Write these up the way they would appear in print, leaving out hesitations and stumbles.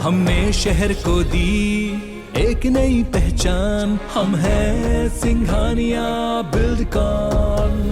हमने शहर को दी एक नई पहचान, हम हैं सिंघानिया बिल्डकॉन।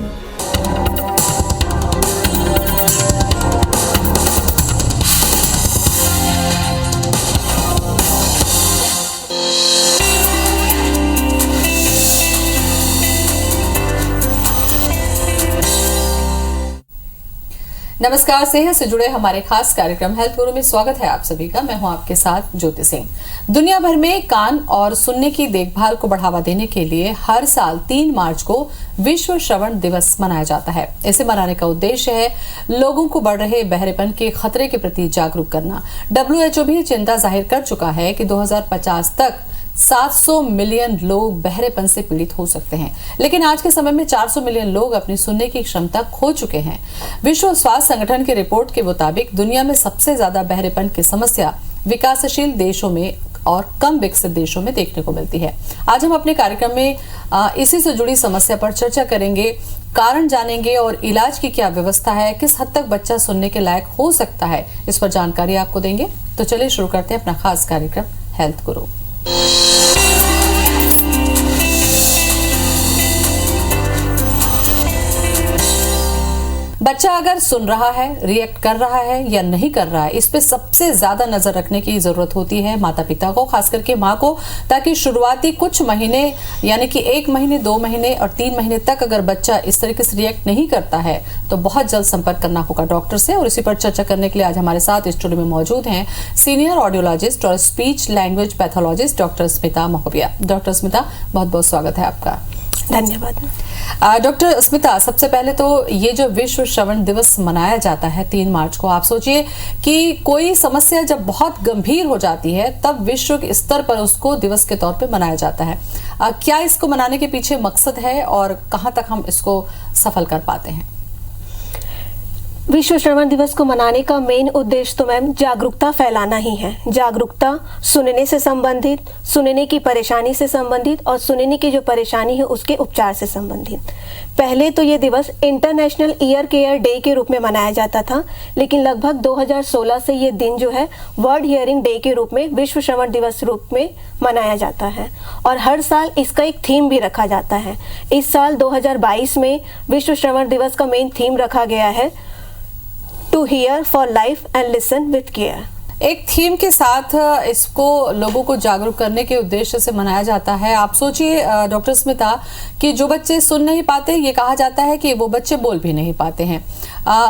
नमस्कार, सेहत से जुड़े हमारे खास कार्यक्रम हेल्थ गुरु में स्वागत है आप सभी का। मैं हूं आपके साथ ज्योति सिंह। दुनिया भर में कान और सुनने की देखभाल को बढ़ावा देने के लिए हर साल 3 मार्च को विश्व श्रवण दिवस मनाया जाता है। इसे मनाने का उद्देश्य है लोगों को बढ़ रहे बहरेपन के खतरे के प्रति जागरूक करना। WHO भी चिंता जाहिर कर चुका है कि 2050 तक 700 मिलियन लोग बहरेपन से पीड़ित हो सकते हैं, लेकिन आज के समय में 400 मिलियन लोग अपनी सुनने की क्षमता खो चुके हैं। विश्व स्वास्थ्य संगठन की रिपोर्ट के मुताबिक दुनिया में सबसे ज्यादा बहरेपन की समस्या विकासशील देशों में और कम विकसित देशों में देखने को मिलती है। आज हम अपने कार्यक्रम में इसी से जुड़ी समस्या पर चर्चा करेंगे, कारण जानेंगे और इलाज की क्या व्यवस्था है, किस हद तक बच्चा सुनने के लायक हो सकता है, इस पर जानकारी आपको देंगे। तो चलिए शुरू करते हैं अपना खास कार्यक्रम हेल्थ गुरु। बच्चा अगर सुन रहा है, रिएक्ट कर रहा है या नहीं कर रहा है, इस पे सबसे ज्यादा नजर रखने की जरूरत होती है माता पिता को, खास करके माँ को, ताकि शुरुआती कुछ महीने यानी कि 1 महीने, 2 महीने और 3 महीने तक अगर बच्चा इस तरीके से रिएक्ट नहीं करता है तो बहुत जल्द संपर्क करना होगा डॉक्टर से। और इसी पर चर्चा करने के लिए आज हमारे साथ स्टूडियो में मौजूद हैं सीनियर ऑडियोलॉजिस्ट और speech language pathologist doctor Smita Mahobia. Doctor Smita, बहुत बहुत स्वागत है आपका। धन्यवाद। डॉक्टर स्मिता, सबसे पहले तो ये जो विश्व श्रवण दिवस मनाया जाता है 3 मार्च को, आप सोचिए कि कोई समस्या जब बहुत गंभीर हो जाती है तब विश्व के स्तर पर उसको दिवस के तौर पे मनाया जाता है। क्या इसको मनाने के पीछे मकसद है और कहां तक हम इसको सफल कर पाते हैं? विश्व श्रवण दिवस को मनाने का मेन उद्देश्य तो मैम जागरूकता फैलाना ही है। जागरूकता सुनने से संबंधित, सुनने की परेशानी से संबंधित और सुनने की जो परेशानी है उसके उपचार से संबंधित। पहले तो ये दिवस इंटरनेशनल ईयर केयर डे के रूप में मनाया जाता था, लेकिन लगभग 2016 से ये दिन जो है वर्ल्ड हियरिंग डे के रूप में विश्व श्रवण दिवस रूप में मनाया जाता है। और हर साल इसका एक थीम भी रखा जाता है। इस साल 2022 में विश्व श्रवण दिवस का मेन थीम रखा गया है to hear for life and listen with care. एक थीम के साथ इसको लोगों को जागरूक करने के उद्देश्य से मनाया जाता है। आप सोचिए डॉक्टर स्मिता कि जो बच्चे सुन नहीं पाते, ये कहा जाता है कि वो बच्चे बोल भी नहीं पाते हैं,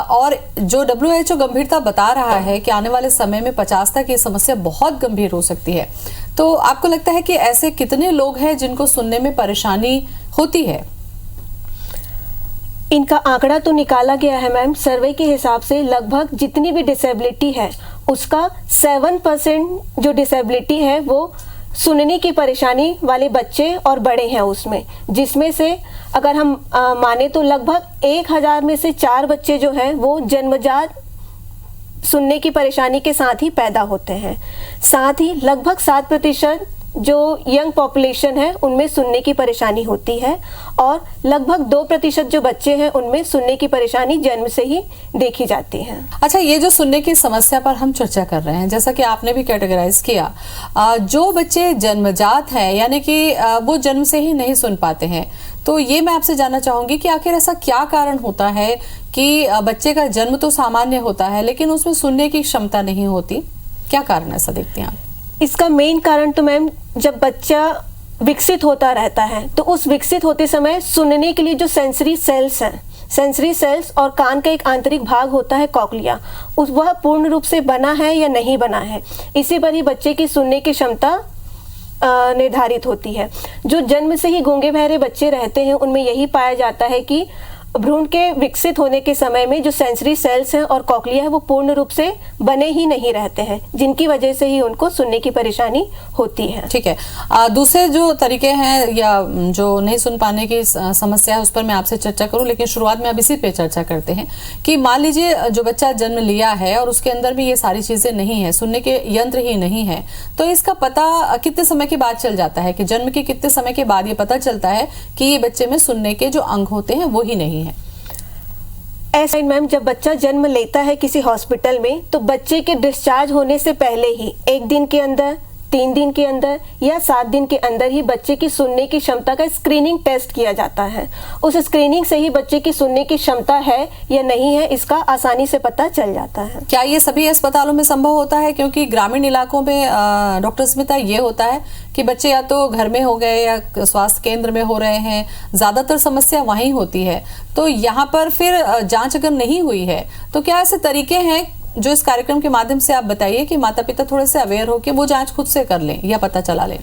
और जो WHO गंभीरता बता रहा है कि आने वाले समय में 50 तक ये समस्या बहुत गंभीर हो सकती है। तो आपको लगता है कि ऐसे कितने लोग हैं जिनको सुनने में परेशानी होती है? इनका आंकड़ा तो निकाला गया है मैम। सर्वे के हिसाब से लगभग जितनी भी डिसेबिलिटी है उसका 7% जो डिसेबिलिटी है वो सुनने की परेशानी वाले बच्चे और बड़े हैं उसमें, जिसमें से अगर हम माने तो लगभग 1000 में से 4 बच्चे जो हैं वो जन्मजात सुनने की परेशानी के साथ ही पैदा होते हैं। साथ ही लगभग 7% जो यंग पॉपुलेशन है उनमें सुनने की परेशानी होती है, और लगभग 2% जो बच्चे हैं उनमें सुनने की परेशानी जन्म से ही देखी जाती है। अच्छा, ये जो सुनने की समस्या पर हम चर्चा कर रहे हैं, जैसा कि आपने भी कैटेगराइज किया, जो बच्चे जन्मजात हैं यानी कि वो जन्म से ही नहीं सुन पाते हैं, तो ये मैं आपसे जानना चाहूंगी कि आखिर ऐसा क्या कारण होता है कि बच्चे का जन्म तो सामान्य होता है लेकिन उसमें सुनने की क्षमता नहीं होती? क्या कारण ऐसा देखते हैं आप? इसका मेन कारण तो मैम जब बच्चा विकसित होता रहता है तो उस विकसित होते समय सुनने के लिए जो सेंसरी सेल्स हैं, सेंसरी सेल्स और कान का एक आंतरिक भाग होता है कॉक्लिया, वह पूर्ण रूप से बना है या नहीं बना है, इसी पर ही बच्चे की सुनने की क्षमता निर्धारित होती है। जो जन्म से ही गूंगे बहरे बच्चे रहते हैं उनमें यही पाया जाता है कि भ्रूण के विकसित होने के समय में जो सेंसरी सेल्स हैं और कॉक्लिया है वो पूर्ण रूप से बने ही नहीं रहते हैं, जिनकी वजह से ही उनको सुनने की परेशानी होती है। ठीक है, दूसरे जो तरीके हैं या जो नहीं सुन पाने की समस्या है उस पर मैं आपसे चर्चा करूं, लेकिन शुरुआत में अब इसी पे चर्चा करते हैं कि मान लीजिए जो बच्चा जन्म लिया है और उसके अंदर भी ये सारी चीजें नहीं है, सुनने के यंत्र ही नहीं है, तो इसका पता कितने समय के बाद चल जाता है कि जन्म के कितने समय के बाद ये पता चलता है कि ये बच्चे में सुनने के जो अंग होते हैं वो ही नहीं है? इसका मेन कारण तो मैम जब बच्चा विकसित होता रहता है तो उस विकसित होते समय सुनने की परेशानी वाले बच्चे और बड़े हैं उसमें, जिसमें से अगर हम माने तो लगभग 1000 में से 4 बच्चे जो हैं वो जन्मजात सुनने की परेशानी वाले बच्चे और बड़े हैं। ऐसा मैम, जब बच्चा जन्म लेता है किसी हॉस्पिटल में, तो बच्चे के डिस्चार्ज होने से पहले ही 1 दिन के अंदर, 3 दिन के अंदर या 7 दिन के अंदर ही बच्चे की सुनने की क्षमता का स्क्रीनिंग टेस्ट किया जाता है। उस स्क्रीनिंग से ही बच्चे की सुनने की क्षमता है या नहीं है, इसका आसानी से पता चल जाता है। क्या ये सभी अस्पतालों में संभव होता है? क्योंकि ग्रामीण इलाकों में डॉक्टर स्मिता ये होता है कि बच्चे या तो घर में हो गए या स्वास्थ्य केंद्र में हो रहे हैं, ज्यादातर समस्या वहीं होती है। तो यहाँ पर फिर जांच अगर नहीं हुई है तो क्या ऐसे तरीके हैं जो इस कार्यक्रम के माध्यम से आप बताइए कि माता पिता थोड़े से अवेयर हो कि वो जांच खुद से कर लें या पता चला लें?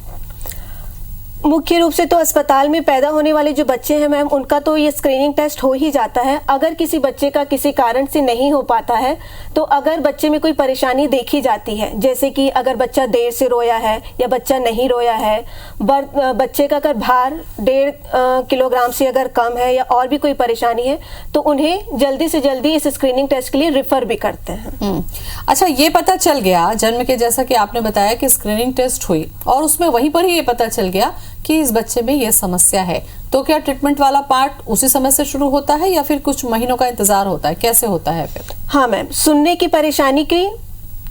मुख्य रूप से तो अस्पताल में पैदा होने वाले जो बच्चे हैं मैम, उनका तो ये स्क्रीनिंग टेस्ट हो ही जाता है। अगर किसी बच्चे का किसी कारण से नहीं हो पाता है, तो अगर बच्चे में कोई परेशानी देखी जाती है, जैसे कि अगर बच्चा देर से रोया है या बच्चा नहीं रोया है, बच्चे का अगर भार 1.5 किलोग्राम से अगर कम है या और भी कोई परेशानी है, तो उन्हें जल्दी से जल्दी इस स्क्रीनिंग टेस्ट के लिए रिफर भी करते हैं। अच्छा, ये पता चल गया जन्म के, जैसा कि आपने बताया कि स्क्रीनिंग टेस्ट हुई और उसमें वहीं पर ही ये पता चल गया कि इस बच्चे में ये समस्या है, तो क्या ट्रीटमेंट वाला पार्ट उसी समय से शुरू होता है या फिर कुछ महीनों का इंतजार होता है? कैसे होता है फिर? हाँ मैम, सुनने की परेशानी की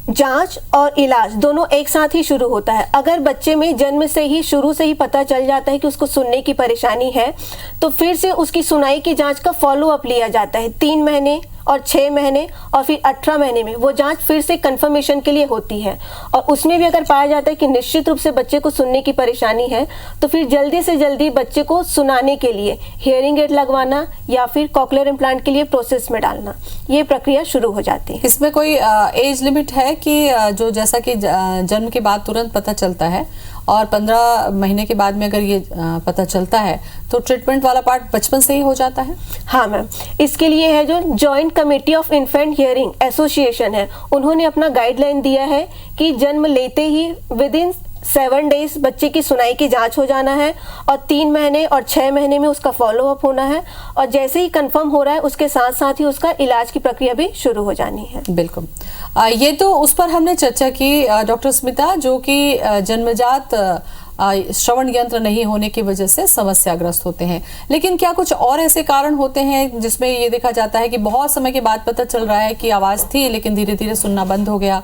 जांच और इलाज दोनों एक साथ ही शुरू होता है। अगर बच्चे में जन्म से ही शुरू से ही पता चल जाता है कि उसको सुनने की परेशानी है, तो फिर से उसकी सुनाई की जांच का फॉलो अप लिया जाता है। 3 महीने और 6 महीने और फिर 18 महीने में वो जांच फिर से कंफर्मेशन के लिए होती है। और उसमें भी अगर पाया जाता है कि निश्चित रूप से बच्चे को सुनने की परेशानी है, तो फिर जल्दी से जल्दी बच्चे को सुनाने के लिए हियरिंग एड लगवाना या फिर कॉक्लियर इम्प्लांट के लिए प्रोसेस में डालना, ये प्रक्रिया शुरू हो जाती है। इसमें कोई एज लिमिट है कि जो जैसा कि जन्म के बाद तुरंत पता चलता है और 15 महीने के बाद में अगर ये पता चलता है तो ट्रीटमेंट वाला पार्ट बचपन से ही हो जाता है? हाँ मैम, इसके लिए है जो joint committee of infant hearing association है, उन्होंने अपना गाइडलाइन दिया है कि जन्म लेते ही विदिन 7 डेज बच्चे की सुनाई की जांच हो जाना है और 3 महीने और 6 महीने में उसका फॉलो अप होना है और जैसे ही कंफर्म हो रहा है उसके साथ साथ ही उसका इलाज की प्रक्रिया भी शुरू हो जानी है। बिल्कुल, ये तो उस पर हमने चर्चा की डॉक्टर स्मिता, जो कि जन्मजात श्रवण यंत्र नहीं होने की वजह से समस्याग्रस्त होते हैं। लेकिन क्या कुछ और ऐसे कारण होते हैं जिसमें ये देखा जाता है कि बहुत समय के बाद पता चल रहा है कि आवाज थी लेकिन धीरे धीरे सुनना बंद हो गया,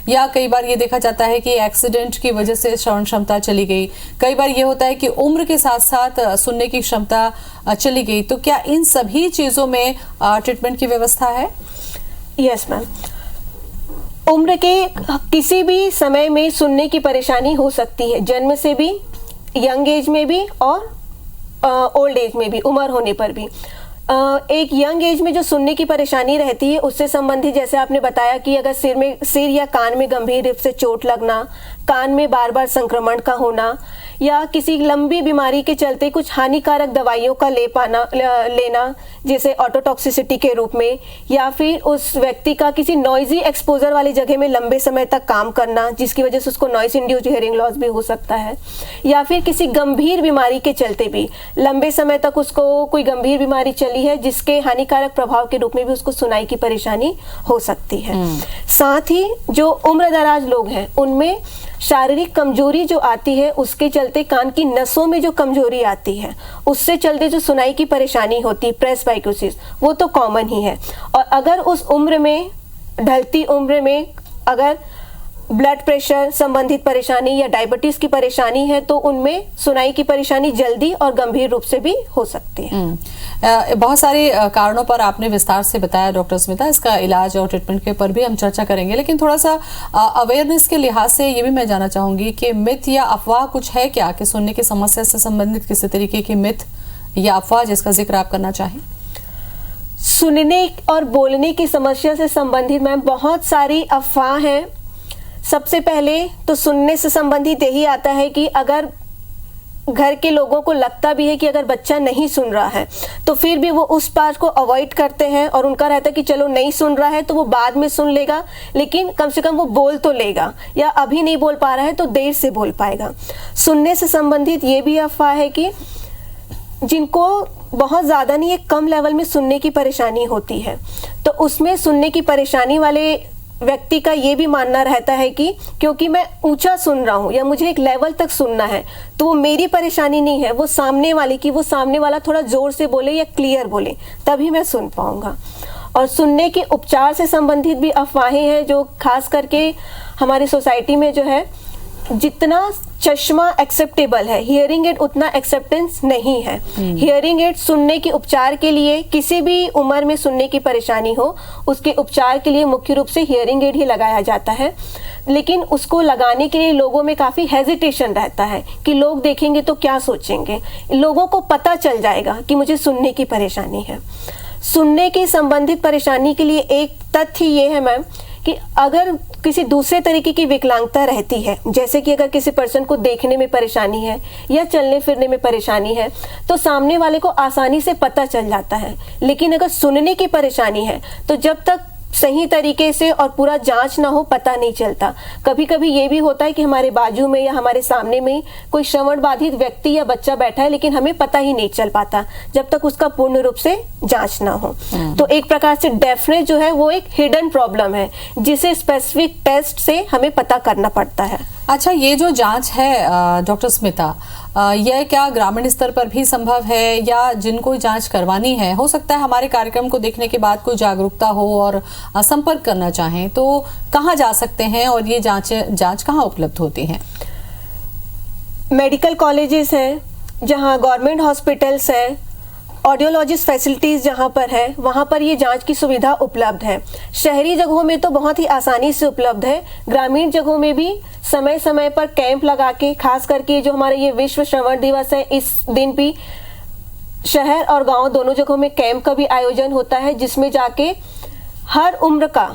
या कई बार ये देखा जाता है कि एक्सीडेंट की वजह से श्रवण क्षमता चली गई, कई बार ये होता है कि उम्र के साथ साथ सुनने की क्षमता चली गई, तो क्या इन सभी चीजों में ट्रीटमेंट की व्यवस्था है? यस मैम, उम्र के किसी भी समय में सुनने की परेशानी हो सकती है, जन्म से भी, यंग एज में भी और ओल्ड एज में भी, उम्र होने पर भी। एक यंग एज में जो सुनने की परेशानी रहती है उससे संबंधित, जैसे आपने बताया कि अगर सिर या कान में गंभीर रूप से चोट लगना, कान में बार बार संक्रमण का होना या किसी लंबी बीमारी के चलते कुछ हानिकारक दवाइयों का लेना जैसे ऑटोटॉक्सिसिटी के रूप में, या फिर उस व्यक्ति का किसी नॉइजी एक्सपोजर वाली जगह में लंबे समय तक काम करना जिसकी वजह से उसको नॉइस इंड्यूस्ड हियरिंग लॉस भी हो सकता है, या फिर किसी गंभीर बीमारी के चलते भी लंबे समय तक उसको कोई गंभीर बीमारी चली है जिसके हानिकारक प्रभाव के रूप में भी उसको सुनाई की परेशानी हो सकती है। साथ ही जो उम्रदराज लोग हैं उनमें शारीरिक कमजोरी जो आती है उसके चलते कान की नसों में जो कमजोरी आती है उससे चलते जो सुनाई की परेशानी होती है, प्रेसबाइकोसिस, वो तो कॉमन ही है। और अगर उस उम्र में, ढलती उम्र में अगर ब्लड प्रेशर संबंधित परेशानी या डायबिटीज की परेशानी है तो उनमें सुनाई की परेशानी जल्दी और गंभीर रूप से भी हो सकती है। बहुत सारे कारणों पर आपने विस्तार से बताया डॉक्टर स्मिता, इसका इलाज और ट्रीटमेंट के ऊपर भी हम चर्चा करेंगे, लेकिन थोड़ा सा अवेयरनेस के लिहाज से ये भी मैं जानना चाहूंगी कि मिथ या अफवाह कुछ है क्या कि सुनने की समस्या से संबंधित किसी तरीके की मिथ या अफवाह जिसका जिक्र आप करना चाहें? सुनने और बोलने की समस्या से संबंधित मैम बहुत सारी अफवाह हैं। सबसे पहले तो सुनने से संबंधित यही आता है कि अगर घर के लोगों को लगता भी है कि अगर बच्चा नहीं सुन रहा है तो फिर भी वो उस पार्ट को अवॉइड करते हैं और उनका रहता है कि चलो नहीं सुन रहा है तो वो बाद में सुन लेगा, लेकिन कम से कम वो बोल तो लेगा, या अभी नहीं बोल पा रहा है तो देर से बोल पाएगा। सुनने से संबंधित ये भी अफवाह है कि जिनको बहुत ज़्यादा नहीं, एक कम लेवल में सुनने की परेशानी होती है तो उसमें सुनने की परेशानी वाले व्यक्ति का ये भी मानना रहता है कि क्योंकि मैं ऊंचा सुन रहा हूँ या मुझे एक लेवल तक सुनना है तो वो मेरी परेशानी नहीं है, वो सामने वाले की, वो सामने वाला थोड़ा जोर से बोले या क्लियर बोले तभी मैं सुन पाऊंगा। और सुनने के उपचार से संबंधित भी अफवाहें हैं, जो खास करके हमारी सोसाइटी में जो है, जितना चश्मा एक्सेप्टेबल है, हियरिंग एड उतना एक्सेप्टेंस नहीं है। हियरिंग एड सुनने के उपचार के लिए, किसी भी उम्र में सुनने की परेशानी हो, उसके उपचार के लिए मुख्य रूप से हियरिंग एड ही लगाया जाता है। लेकिन उसको लगाने के लिए लोगों में काफ़ी हेजिटेशन रहता है कि लोग देखेंगे तो क्या सोचेंगे। लोगों को पता चल जाएगा कि मुझे सुनने की परेशानी है। सुनने की संबंधित परेशानी के लिए एक तथ्य ये है मैम कि अगर किसी दूसरे तरीके की विकलांगता रहती है, जैसे कि अगर किसी पर्सन को देखने में परेशानी है या चलने फिरने में परेशानी है, तो सामने वाले को आसानी से पता चल जाता है। लेकिन अगर सुनने की परेशानी है तो जब तक सही तरीके से और पूरा जांच ना हो, पता नहीं चलता। कभी कभी ये भी होता है कि हमारे बाजू में या हमारे सामने में कोई श्रवण बाधित व्यक्ति या बच्चा बैठा है, लेकिन हमें पता ही नहीं चल पाता जब तक उसका पूर्ण रूप से जांच ना हो। तो एक प्रकार से डेफनेस जो है वो एक हिडन प्रॉब्लम है, जिसे स्पेसिफिक टेस्ट से हमें पता करना पड़ता है। अच्छा, ये जो जांच है डॉक्टर स्मिता, यह क्या ग्रामीण स्तर पर भी संभव है, या जिनको जांच करवानी है, हो सकता है हमारे कार्यक्रम को देखने के बाद कोई जागरूकता हो और संपर्क करना चाहें, तो कहाँ जा सकते हैं और ये जांच कहाँ उपलब्ध होती है? मेडिकल कॉलेजेस हैं, जहाँ गवर्नमेंट हॉस्पिटल्स हैं, ऑडियोलॉजिस्ट फैसिलिटीज़ जहाँ पर है, वहाँ पर ये जांच की सुविधा उपलब्ध है। शहरी जगहों में तो बहुत ही आसानी से उपलब्ध है। ग्रामीण जगहों में भी समय समय पर कैंप लगा के, खास करके जो हमारे ये विश्व श्रवण दिवस है, इस दिन भी शहर और गांव दोनों जगहों में कैंप का भी आयोजन होता है, जिसमें जाके हर उम्र का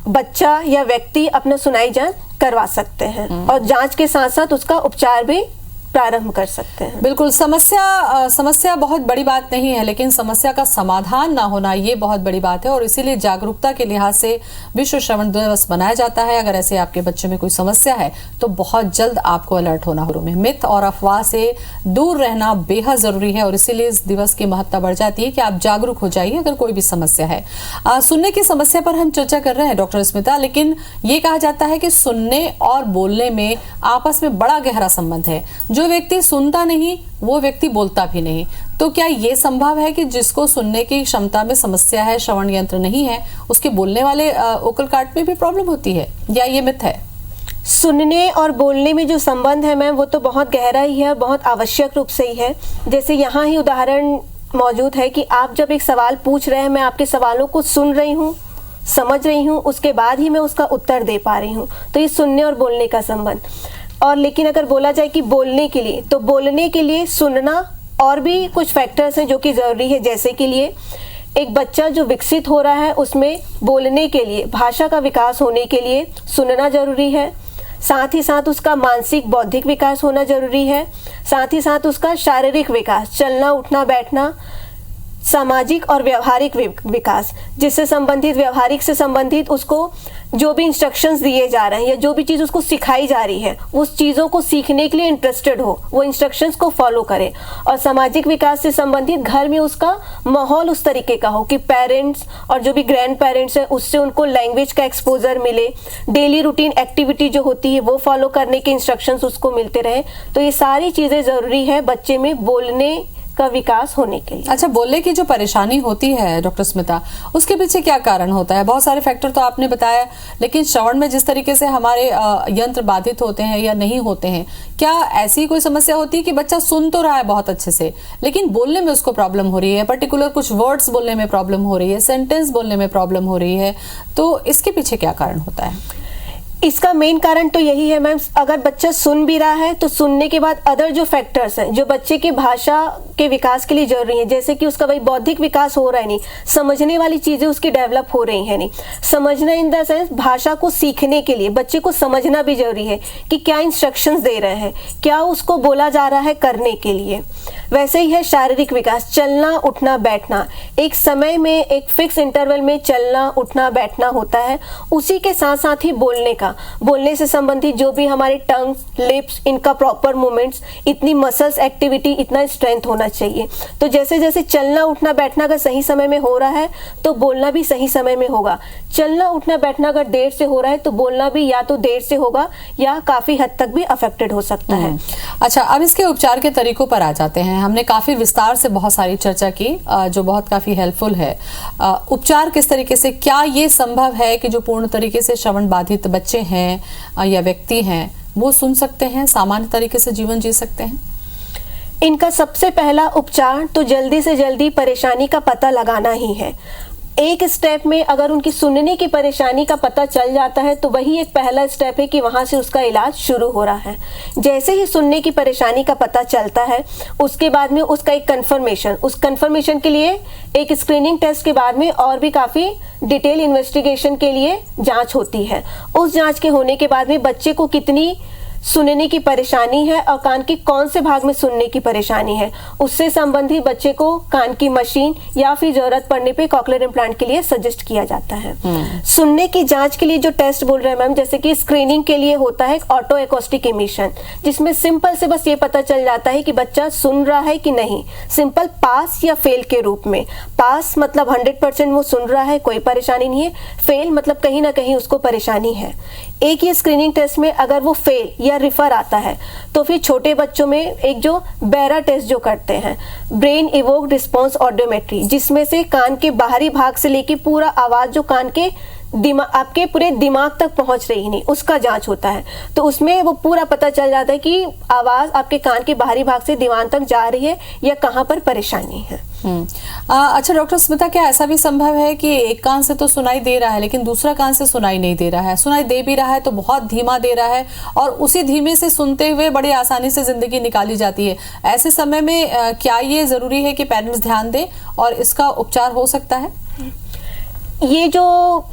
बच्चा या व्यक्ति अपना सुनाई जांच करवा सकते हैं और जांच के साथ साथ उसका उपचार भी प्रारंभ कर सकते हैं। बिल्कुल, समस्या बहुत बड़ी बात नहीं है, लेकिन समस्या का समाधान ना होना ये बहुत बड़ी बात है, और इसीलिए जागरूकता के लिहाज से विश्व श्रवण दिवस मनाया जाता है। अगर ऐसे आपके बच्चे में कोई समस्या है तो बहुत जल्द आपको अलर्ट होना होगा। मिथ और अफवाह से दूर रहना बेहद जरूरी है, और इसीलिए इस दिवस की महत्ता बढ़ जाती है कि आप जागरूक हो जाइए अगर कोई भी समस्या है। सुनने की समस्या पर हम चर्चा कर रहे हैं डॉक्टर स्मिता, लेकिन ये कहा जाता है कि सुनने और बोलने में आपस में बड़ा गहरा संबंध है। जो व्यक्ति सुनता नहीं वो व्यक्ति बोलता भी नहीं। तो क्या ये संभव है कि जिसको सुनने की क्षमता में समस्या है, श्रवण यंत्र नहीं है, उसके बोलने वाले ओकल कार्ड में भी प्रॉब्लम होती है, या ये मिथ है? सुनने और बोलने में जो संबंध है मैम, वो तो बहुत गहरा ही है और बहुत आवश्यक रूप से ही है। जैसे यहाँ ही उदाहरण मौजूद है कि आप जब एक सवाल पूछ रहे हैं, मैं आपके सवालों को सुन रही हूँ, समझ रही हूँ, उसके बाद ही मैं उसका उत्तर दे पा रही हूँ। तो ये सुनने और बोलने का संबंध। और लेकिन अगर बोला जाए कि बोलने के लिए, तो बोलने के लिए सुनना और भी कुछ फैक्टर्स हैं जो कि ज़रूरी है। जैसे कि लिए एक बच्चा जो विकसित हो रहा है, उसमें बोलने के लिए, भाषा का विकास होने के लिए सुनना जरूरी है। साथ ही साथ उसका मानसिक बौद्धिक विकास होना जरूरी है। साथ ही साथ उसका शारीरिक विकास, चलना उठना बैठना, सामाजिक और व्यवहारिक विकास, जिससे संबंधित, व्यवहारिक से संबंधित उसको जो भी इंस्ट्रक्शंस दिए जा रहे हैं या जो भी चीज़ उसको सिखाई जा रही है, उस चीज़ों को सीखने के लिए इंटरेस्टेड हो, वो इंस्ट्रक्शंस को फॉलो करे। और सामाजिक विकास से संबंधित घर में उसका माहौल उस तरीके का हो कि पेरेंट्स और जो भी ग्रैंड पेरेंट्स हैं उससे उनको लैंग्वेज का एक्सपोजर मिले, डेली रूटीन एक्टिविटी जो होती है वो फॉलो करने के इंस्ट्रक्शंस उसको मिलते रहे। तो ये सारी चीज़ें ज़रूरी है बच्चे में बोलने का विकास होने के लिए। अच्छा, बोलने की जो परेशानी होती है डॉक्टर स्मिता, उसके पीछे क्या कारण होता है? बहुत सारे फैक्टर तो आपने बताया, लेकिन श्रवण में जिस तरीके से हमारे यंत्र बाधित होते हैं या नहीं होते हैं, क्या ऐसी कोई समस्या होती है कि बच्चा सुन तो रहा है बहुत अच्छे से, लेकिन बोलने में उसको प्रॉब्लम हो रही है, पर्टिकुलर कुछ वर्ड्स बोलने में प्रॉब्लम हो रही है, सेंटेंस बोलने में प्रॉब्लम हो रही है, तो इसके पीछे क्या कारण होता है? इसका मेन कारण तो यही है मैम, अगर बच्चा सुन भी रहा है तो सुनने के बाद अदर जो फैक्टर्स हैं जो बच्चे के भाषा के विकास के लिए जरूरी है, जैसे कि उसका भाई बौद्धिक विकास हो रहा है नहीं, समझने वाली चीजें उसकी डेवलप हो रही हैं नहीं। समझना इन द सेंस, भाषा को सीखने के लिए बच्चे को समझना भी जरूरी है कि क्या इंस्ट्रक्शंस दे रहे हैं, क्या उसको बोला जा रहा है करने के लिए। वैसे ही है शारीरिक विकास, चलना उठना बैठना, एक समय में एक फिक्स इंटरवल में चलना उठना बैठना होता है। उसी के साथ साथ ही बोलने से संबंधित जो भी हमारे टंग, लिप्स, इनका प्रॉपर मूवमेंट्स, इतनी मसल्स एक्टिविटी, इतना स्ट्रेंथ होना चाहिए। तो जैसे जैसे चलना उठना बैठना अगर सही समय में हो रहा है तो बोलना भी सही समय में होगा। चलना उठना बैठना अगर देर से हो रहा है तो बोलना भी या तो देर से होगा या काफी हद तक भी अफेक्टेड हो सकता है। अच्छा, अब इसके उपचार के तरीकों पर आ जाते हैं। हमने काफी विस्तार से बहुत सारी चर्चा की जो बहुत काफी हेल्पफुल है। उपचार किस तरीके से, क्या ये संभव है कि जो पूर्ण तरीके से श्रवण बाधित बच्चे हैं या व्यक्ति हैं वो सुन सकते हैं, सामान्य तरीके से जीवन जी सकते हैं? इनका सबसे पहला उपचार तो जल्दी से जल्दी परेशानी का पता लगाना ही है। एक स्टेप में अगर उनकी सुनने की परेशानी का पता चल जाता है तो वही एक पहला स्टेप है कि वहां से उसका इलाज शुरू हो रहा है। जैसे ही सुनने की परेशानी का पता चलता है उसके बाद में उसका एक कंफर्मेशन, उस कंफर्मेशन के लिए एक स्क्रीनिंग टेस्ट के बाद में और भी काफी डिटेल इन्वेस्टिगेशन के लिए जांच होती है। उस जांच के होने के बाद में बच्चे को कितनी सुनने की परेशानी है और कान के कौन से भाग में सुनने की परेशानी है, उससे संबंधित बच्चे को कान की मशीन या फिर जरूरत पड़ने पे कॉकलियर इम्प्लांट के लिए सजेस्ट किया जाता है। सुनने की जांच के लिए जो टेस्ट बोल रहे हैं मैम, जैसे कि स्क्रीनिंग के लिए होता है ऑटो एकॉस्टिक इमिशन, जिसमें सिंपल से बस ये पता चल जाता है कि बच्चा सुन रहा है कि नहीं, सिंपल पास या फेल के रूप में। पास मतलब 100% वो सुन रहा है, कोई परेशानी नहीं है। फेल मतलब कहीं ना कहीं उसको परेशानी है। एक ये स्क्रीनिंग टेस्ट में अगर वो फेल या रिफर आता है तो फिर छोटे बच्चों में एक जो बैरा टेस्ट जो करते हैं, ब्रेन इवोक्ड रिस्पॉन्स ऑडियोमेट्री, जिसमें से कान के बाहरी भाग से लेके पूरा आवाज जो कान के आपके पूरे दिमाग तक पहुंच रही नहीं, उसका जांच होता है। तो उसमें वो पूरा पता चल जाता है कि आवाज आपके कान के बाहरी भाग से दिमाग तक जा रही है या कहाँ पर परेशानी है। अच्छा डॉक्टर स्मिता, क्या ऐसा भी संभव है कि एक कान से तो सुनाई दे रहा है लेकिन दूसरा कान से सुनाई नहीं दे रहा है, सुनाई दे भी रहा है तो बहुत धीमा दे रहा है और उसी धीमे से सुनते हुए बड़ी आसानी से जिंदगी निकाली जाती है? ऐसे समय में क्या ये जरूरी है कि पेरेंट्स ध्यान दें और इसका उपचार हो सकता है? ये जो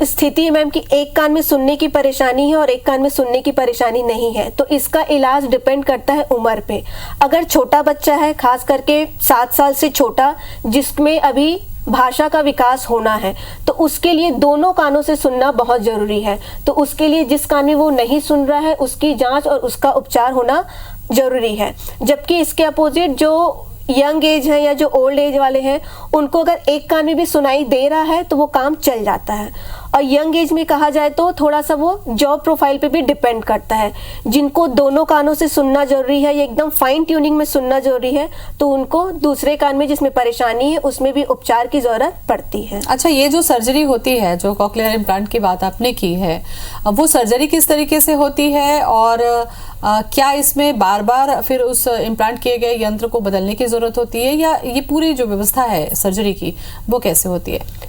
स्थिति है मैम कि एक कान में सुनने की परेशानी है और एक कान में सुनने की परेशानी नहीं है, तो इसका इलाज डिपेंड करता है उम्र पे। अगर छोटा बच्चा है, खास करके 7 साल से छोटा, जिसमें अभी भाषा का विकास होना है, तो उसके लिए दोनों कानों से सुनना बहुत जरूरी है। तो उसके लिए जिस कान में वो नहीं सुन रहा है उसकी जांच और उसका उपचार होना जरूरी है। जबकि इसके अपोजिट जो यंग एज है या जो ओल्ड एज वाले हैं, उनको अगर एक कान में भी सुनाई दे रहा है तो वो काम चल जाता है। और यंग एज में कहा जाए तो थोड़ा सा वो जॉब प्रोफाइल पे भी डिपेंड करता है। जिनको दोनों कानों से सुनना जरूरी है या एकदम फाइन ट्यूनिंग में सुनना जरूरी है, तो उनको दूसरे कान में जिसमें परेशानी है उसमें भी उपचार की जरूरत पड़ती है। अच्छा, ये जो सर्जरी होती है, जो कॉकलियर इम्प्लांट की बात आपने की है, वो सर्जरी किस तरीके से होती है और क्या इसमें बार बार फिर उस इम्प्लांट किए गए यंत्र को बदलने की जरूरत होती है या ये पूरी जो व्यवस्था है सर्जरी की वो कैसे होती है?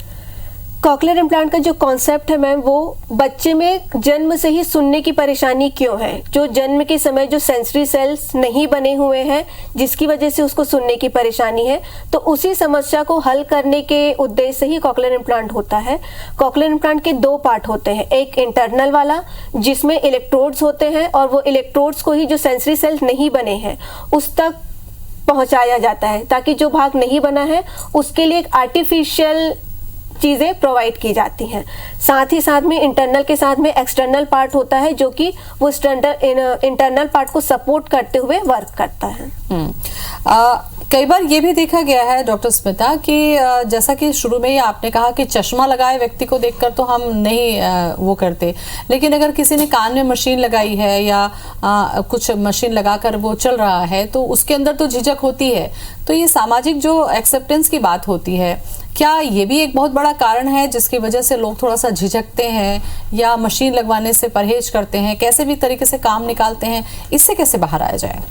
कॉकलियर इम्प्लांट का जो कॉन्सेप्ट है मैम, वो बच्चे में जन्म से ही सुनने की परेशानी क्यों है, जो जन्म के समय जो सेंसरी सेल्स नहीं बने हुए हैं जिसकी वजह से उसको सुनने की परेशानी है, तो उसी समस्या को हल करने के उद्देश्य से ही कॉकलियर इम्प्लांट होता है। कॉकलियर इम्प्लांट के 2 पार्ट होते हैं, एक इंटरनल वाला जिसमें इलेक्ट्रोड्स होते हैं और वो इलेक्ट्रोड्स को ही जो सेंसरी सेल्स नहीं बने हैं उस तक पहुंचाया जाता है, ताकि जो भाग नहीं बना है उसके लिए एक आर्टिफिशियल चीजें प्रोवाइड की जाती हैं। साथ ही साथ में इंटरनल के साथ में एक्सटर्नल पार्ट होता है जो कि वो इंटरनल पार्ट को सपोर्ट करते हुए वर्क करता है। कई बार ये भी देखा गया है डॉक्टर स्मिता कि जैसा कि शुरू में ही आपने कहा कि चश्मा लगाए व्यक्ति को देखकर तो हम नहीं वो करते, लेकिन अगर किसी ने कान में मशीन लगाई है या कुछ मशीन लगाकर वो चल रहा है तो उसके अंदर तो झिझक होती है। तो ये सामाजिक जो एक्सेप्टेंस की बात होती है, क्या ये भी एक बहुत बड़ा कारण है जिसकी वजह से लोग थोड़ा सा झिझकते हैं या मशीन लगवाने से परहेज करते हैं, कैसे भी तरीके से काम निकालते हैं? इससे कैसे बाहर आया जाए?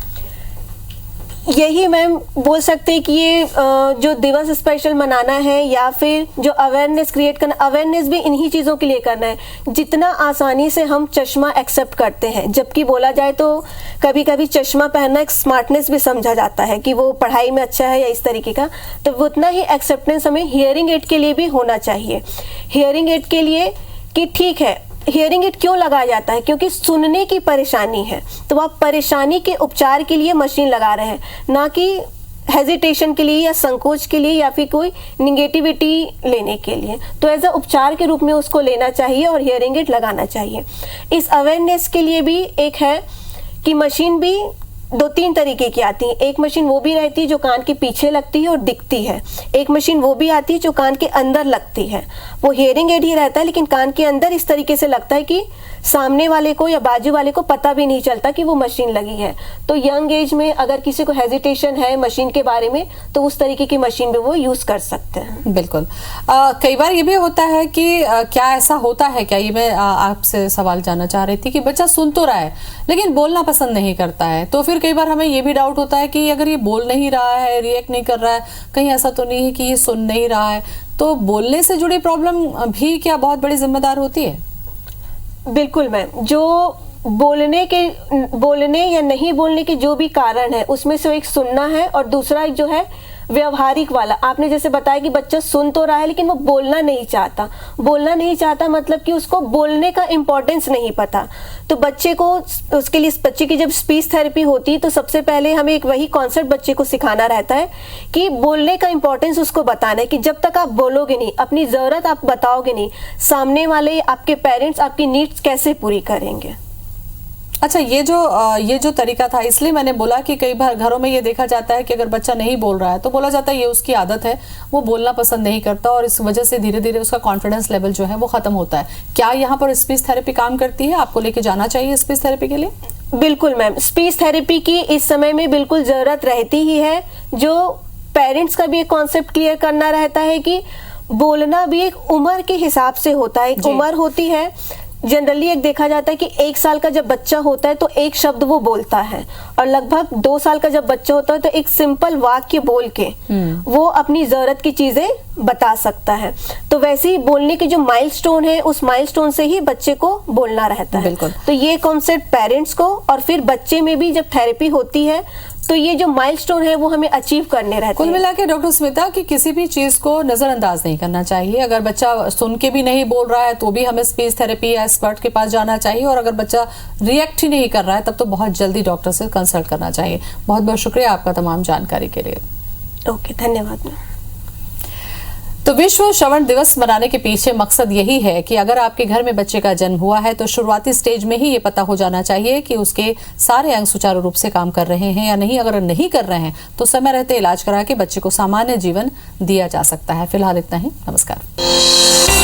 यही मैम बोल सकते हैं कि ये जो दिवस स्पेशल मनाना है या फिर जो अवेयरनेस क्रिएट करना, अवेयरनेस भी इन्हीं चीज़ों के लिए करना है। जितना आसानी से हम चश्मा एक्सेप्ट करते हैं, जबकि बोला जाए तो कभी कभी चश्मा पहनना एक स्मार्टनेस भी समझा जाता है कि वो पढ़ाई में अच्छा है या इस तरीके का, तो उतना ही एक्सेप्टेंस हमें हियरिंग एड के लिए भी होना चाहिए। हियरिंग एड के लिए कि ठीक है, हियरिंग एड क्यों लगाया जाता है? क्योंकि सुनने की परेशानी है, तो आप परेशानी के उपचार के लिए मशीन लगा रहे हैं, ना कि हेजिटेशन के लिए या संकोच के लिए या फिर कोई निगेटिविटी लेने के लिए। तो एज अ उपचार के रूप में उसको लेना चाहिए और हियरिंग एड लगाना चाहिए। इस अवेयरनेस के लिए भी एक है कि मशीन भी 2-3 तरीके की आती हैं। एक मशीन वो भी रहती है जो कान के पीछे लगती है और दिखती है। एक मशीन वो भी आती है जो कान के अंदर लगती है। वो हियरिंग एड ही रहता है लेकिन कान के अंदर इस तरीके से लगता है कि सामने वाले को या बाजू वाले को पता भी नहीं चलता कि वो मशीन लगी है। तो यंग एज में अगर किसी को हेजिटेशन है मशीन के बारे में तो उस तरीके की मशीन में वो यूज कर सकते हैं। बिल्कुल। कई बार ये भी होता है कि क्या ऐसा होता है क्या, ये मैं आपसे सवाल जानना चाह रही थी कि बच्चा सुन तो रहा है लेकिन बोलना पसंद नहीं करता है, तो फिर कई बार हमें ये भी डाउट होता है कि अगर ये बोल नहीं रहा है, रिएक्ट नहीं कर रहा है, कहीं ऐसा तो नहीं है कि ये सुन नहीं रहा है, तो बोलने से जुड़ी प्रॉब्लम भी क्या बहुत बड़ी जिम्मेदार होती है? बिल्कुल मैम, जो बोलने या नहीं बोलने के जो भी कारण है उसमें से एक सुनना है और दूसरा एक जो है व्यवहारिक वाला। आपने जैसे बताया कि बच्चा सुन तो रहा है लेकिन वो बोलना नहीं चाहता मतलब कि उसको बोलने का इम्पोर्टेंस नहीं पता। तो बच्चे की जब स्पीच थेरेपी होती है तो सबसे पहले हमें एक वही कॉन्सेप्ट बच्चे को सिखाना रहता है कि बोलने का इम्पोर्टेंस उसको बताना है कि जब तक आप बोलोगे नहीं, अपनी जरूरत आप बताओगे नहीं, सामने वाले आपके पेरेंट्स आपकी नीड्स कैसे पूरी करेंगे। अच्छा, ये जो तरीका था, इसलिए मैंने बोला कि कई बार घरों में ये देखा जाता है कि अगर बच्चा नहीं बोल रहा है तो बोला जाता है ये उसकी आदत है, वो बोलना पसंद नहीं करता और इस वजह से धीरे धीरे उसका कॉन्फिडेंस लेवल जो है वो खत्म होता है। क्या यहाँ पर स्पीच थेरेपी काम करती है? आपको लेके जाना चाहिए स्पीच थेरेपी के लिए? बिल्कुल मैम, स्पीच थेरेपी की इस समय में बिल्कुल जरूरत रहती ही है। जो पेरेंट्स का भी एक कॉन्सेप्ट क्लियर करना रहता है कि बोलना भी एक उम्र के हिसाब से होता है। एक उम्र होती है, जनरली एक देखा जाता है कि 1 साल का जब बच्चा होता है तो एक शब्द वो बोलता है और लगभग 2 साल का जब बच्चा होता है तो एक सिंपल वाक्य बोल के वो अपनी जरूरत की चीजें बता सकता है। तो वैसे ही बोलने की जो माइलस्टोन है उस माइलस्टोन से ही बच्चे को बोलना रहता है। तो ये कॉन्सेप्ट पेरेंट्स को और फिर बच्चे में भी जब थेरेपी होती है तो ये जो माइलस्टोन है वो हमें अचीव करने रहते हैं। कुल मिला के डॉक्टर स्मिता कि किसी भी चीज को नजरअंदाज नहीं करना चाहिए। अगर बच्चा सुन के भी नहीं बोल रहा है तो भी हमें स्पीच थेरेपी या एक्सपर्ट के पास जाना चाहिए और अगर बच्चा रिएक्ट ही नहीं कर रहा है तब तो बहुत जल्दी डॉक्टर से कंसल्ट करना चाहिए। बहुत बहुत शुक्रिया आपका तमाम जानकारी के लिए। ओके, धन्यवाद। तो विश्व श्रवण दिवस मनाने के पीछे मकसद यही है कि अगर आपके घर में बच्चे का जन्म हुआ है तो शुरुआती स्टेज में ही ये पता हो जाना चाहिए कि उसके सारे अंग सुचारू रूप से काम कर रहे हैं या नहीं। अगर नहीं कर रहे हैं तो समय रहते इलाज करा के बच्चे को सामान्य जीवन दिया जा सकता है। फिलहाल इतना ही, नमस्कार।